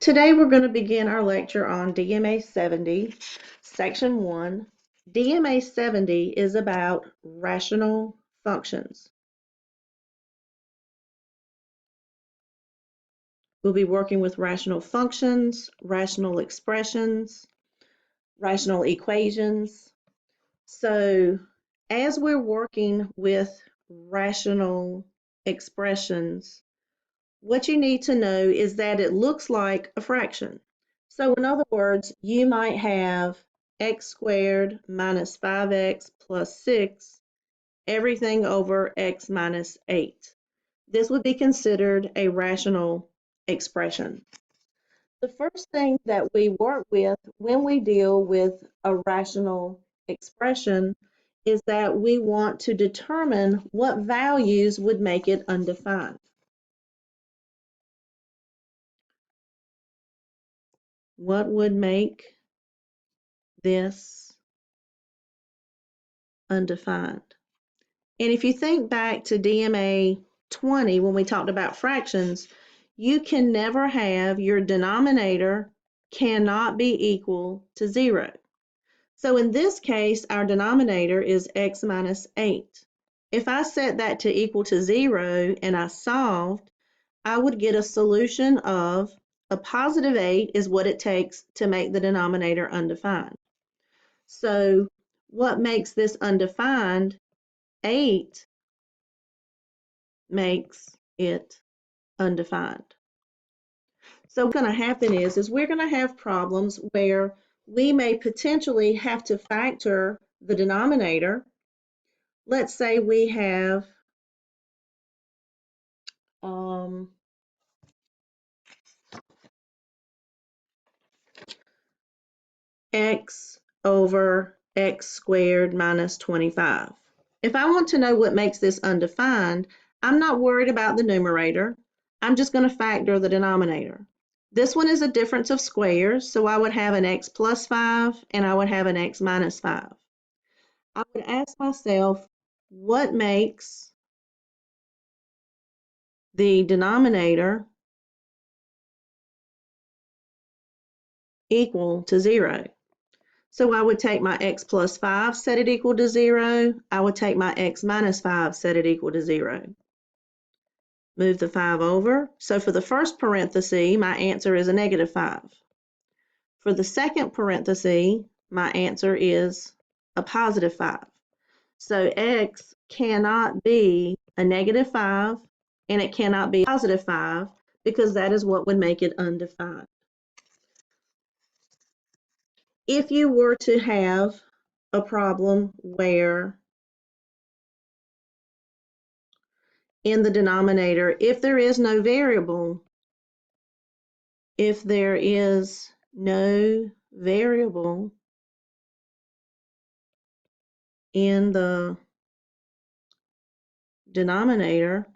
Today we're going to begin our lecture on dma070, section 1. dma070 is about rational functions. We'll be working with rational functions, rational expressions, rational equations. So as we're working with rational expressions, what you need to know is that it looks like a fraction. So in other words, you might have x squared minus 5x plus 6, everything over x minus 8. This would be considered a rational expression. The first thing that we work with when we deal with a rational expression is that we want to determine what values would make it undefined. What would make this undefined? And if you think back to DMA 20, when we talked about fractions, you can never have your denominator cannot be equal to 0. So in this case, our denominator is x minus 8. If I set that to equal to 0 and I solved, I would get a solution of a positive 8 is what it takes to make the denominator undefined. So what makes this undefined? 8 makes it undefined. So what's going to happen is we're going to have problems where we may potentially have to factor the denominator. Let's say we have x over x squared minus 25. If I want to know what makes this undefined, I'm not worried about the numerator. I'm just going to factor the denominator. This one is a difference of squares, so I would have an x plus 5 and I would have an x minus 5. I would ask myself, what makes the denominator equal to 0? So I would take my x plus 5, set it equal to 0. I would take my x minus 5, set it equal to 0. Move the 5 over. So for the first parenthesis, my answer is a negative 5. For the second parenthesis, my answer is a positive 5. So x cannot be a negative 5 and it cannot be a positive 5 because that is what would make it undefined. If you were to have a problem where in the denominator, if there is no variable in the denominator,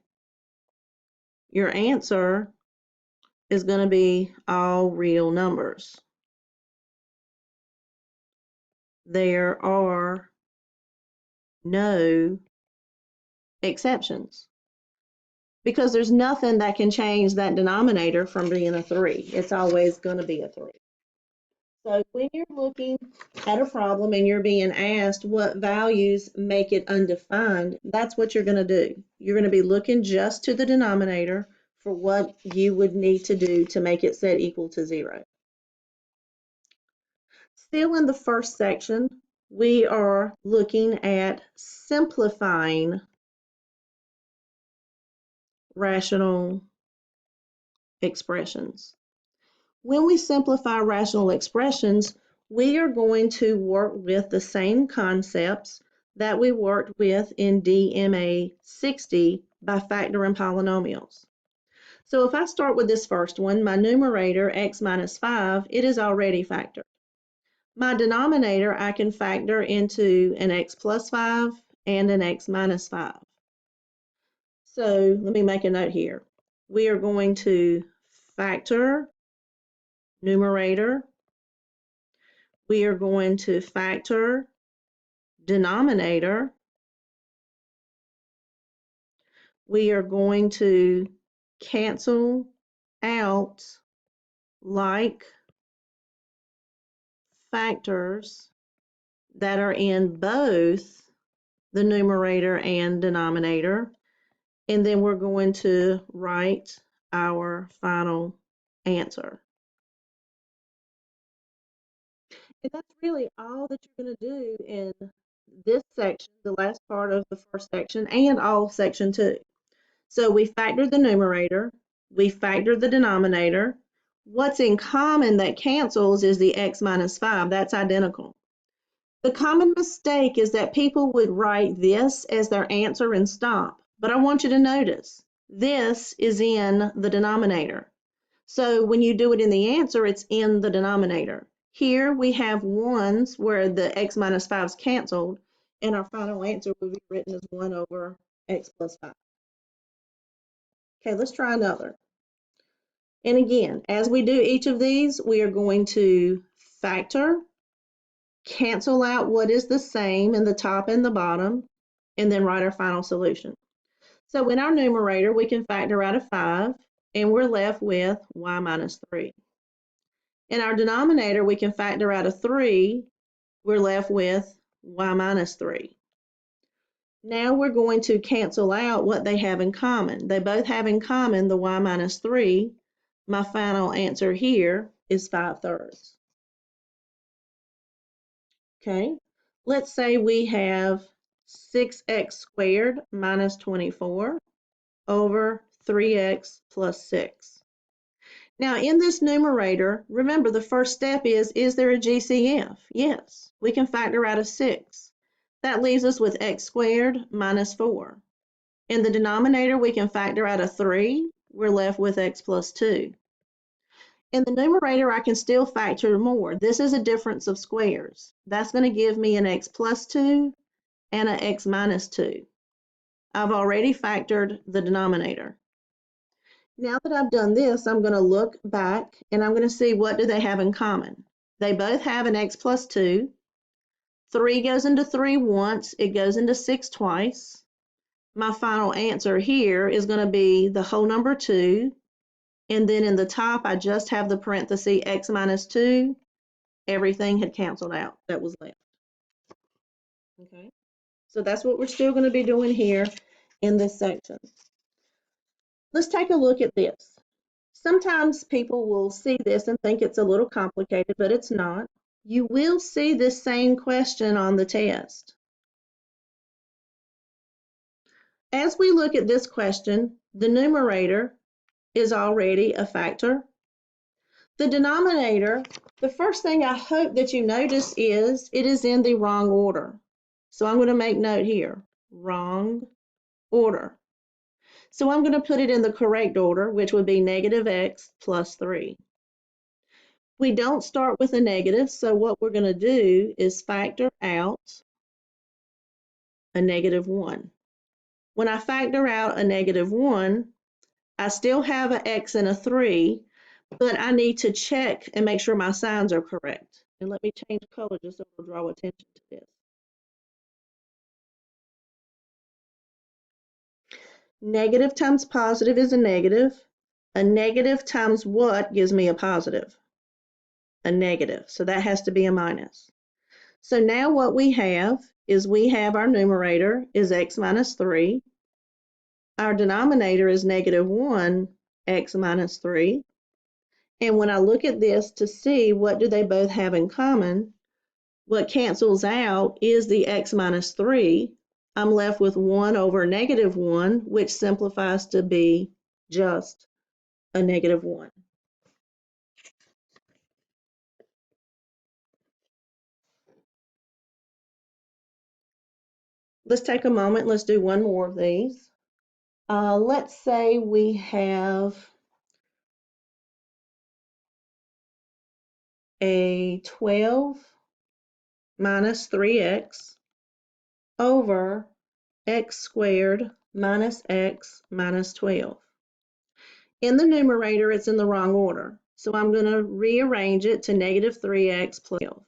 your answer is going to be all real numbers. There are no exceptions because there's nothing that can change that denominator from being a 3. It's always going to be a 3. So when you're looking at a problem and you're being asked what values make it undefined, that's what you're going to do. You're going to be looking just to the denominator for what you would need to do to make it set equal to 0. Still in the first section, we are looking at simplifying rational expressions. When we simplify rational expressions, we are going to work with the same concepts that we worked with in DMA60 by factoring polynomials. So if I start with this first one, my numerator, x minus 5, it is already factored. My denominator, I can factor into an x plus 5 and an x minus 5. So let me make a note here. We are going to factor numerator. We are going to factor denominator. We are going to cancel out like factors that are in both the numerator and denominator, and then we're going to write our final answer. And that's really all that you're going to do in this section, the last part of the first section, and all of section 2. So we factor the numerator, we factor the denominator. What's in common that cancels is the x minus 5. That's identical. The common mistake is that people would write this as their answer and stop. But I want you to notice, this is in the denominator. So when you do it in the answer, it's in the denominator. Here we have ones where the x minus 5 is canceled, and our final answer will be written as 1 over x plus 5. Okay, let's try another. And again, as we do each of these, we are going to factor, cancel out what is the same in the top and the bottom, and then write our final solution. So in our numerator, we can factor out a 5, and we're left with y minus 3. In our denominator, we can factor out a 3, we're left with y minus 3. Now we're going to cancel out what they have in common. They both have in common the y minus 3. My final answer here is 5/3. Okay, let's say we have 6x squared minus 24 over 3x plus 6. Now in this numerator, remember the first step is there a GCF? Yes, we can factor out a 6. That leaves us with x squared minus 4. In the denominator, we can factor out a 3. We're left with x plus 2. In the numerator, I can still factor more. This is a difference of squares. That's going to give me an x plus 2 and an x minus 2. I've already factored the denominator. Now that I've done this, I'm going to look back and I'm going to see what do they have in common. They both have an x plus 2. 3 goes into 3 once, it goes into 6 twice. My final answer here is going to be the whole number 2. And then in the top, I just have the parenthesis x minus 2. Everything had canceled out that was left. Okay, so that's what we're still going to be doing here in this section. Let's take a look at this. Sometimes people will see this and think it's a little complicated, but it's not. You will see this same question on the test. As we look at this question, the numerator is already a factor. The denominator, the first thing I hope that you notice is it is in the wrong order. So I'm going to make note here, wrong order. So I'm going to put it in the correct order, which would be negative x plus 3. We don't start with a negative, so what we're going to do is factor out a negative 1. When I factor out a negative 1, I still have an x and a 3, but I need to check and make sure my signs are correct. And let me change color just so it'll draw attention to this. Negative times positive is a negative. A negative times what gives me a positive? A negative. So that has to be a minus. So now what we have is we have our numerator is x minus 3. Our denominator is negative 1, x minus 3. And when I look at this to see what do they both have in common, what cancels out is the x minus 3. I'm left with 1 over negative 1, which simplifies to be just a negative 1. Let's take a moment. Let's do one more of these. Let's say we have a 12 minus 3x over x squared minus x minus 12. In the numerator, it's in the wrong order. So I'm going to rearrange it to negative 3x plus 12.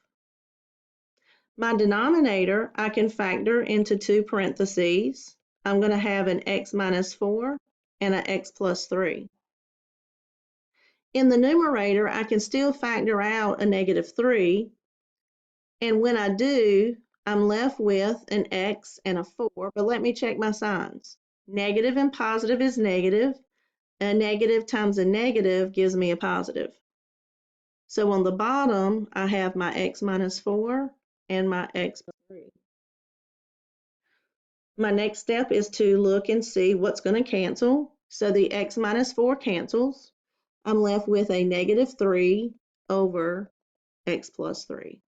My denominator, I can factor into 2 parentheses. I'm going to have an x minus 4 and an x plus 3. In the numerator, I can still factor out a -3. And when I do, I'm left with an x and a 4. But let me check my signs. Negative and positive is negative. A negative times a negative gives me a positive. So on the bottom, I have my x minus 4 and my x plus 3. My next step is to look and see what's going to cancel. So the x minus 4 cancels. I'm left with a -3 over x plus 3.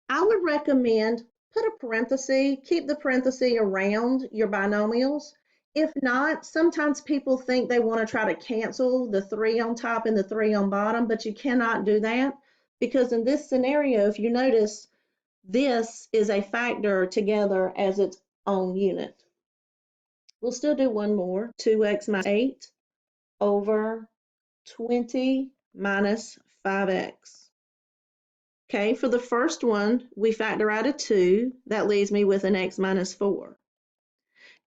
I would recommend put a parenthesis, keep the parenthesis around your binomials. If not, sometimes people think they want to try to cancel the 3 on top and the 3 on bottom, but you cannot do that because in this scenario, if you notice, this is a factor together as its own unit. We'll still do one more, 2x minus 8 over 20 minus 5x. Okay, for the first one, we factor out a 2. That leaves me with an x minus 4.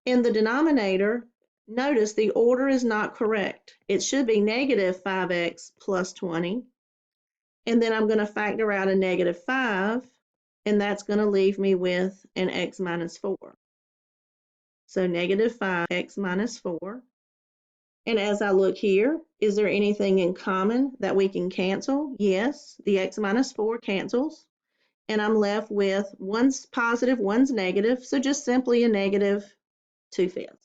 In the denominator, notice the order is not correct. It should be -5x plus 20. And then I'm going to factor out a -5, and that's going to leave me with an x minus 4. So -5x minus 4. And as I look here, is there anything in common that we can cancel? Yes, the x minus 4 cancels. And I'm left with one's positive, one's negative, so just simply a -2/5.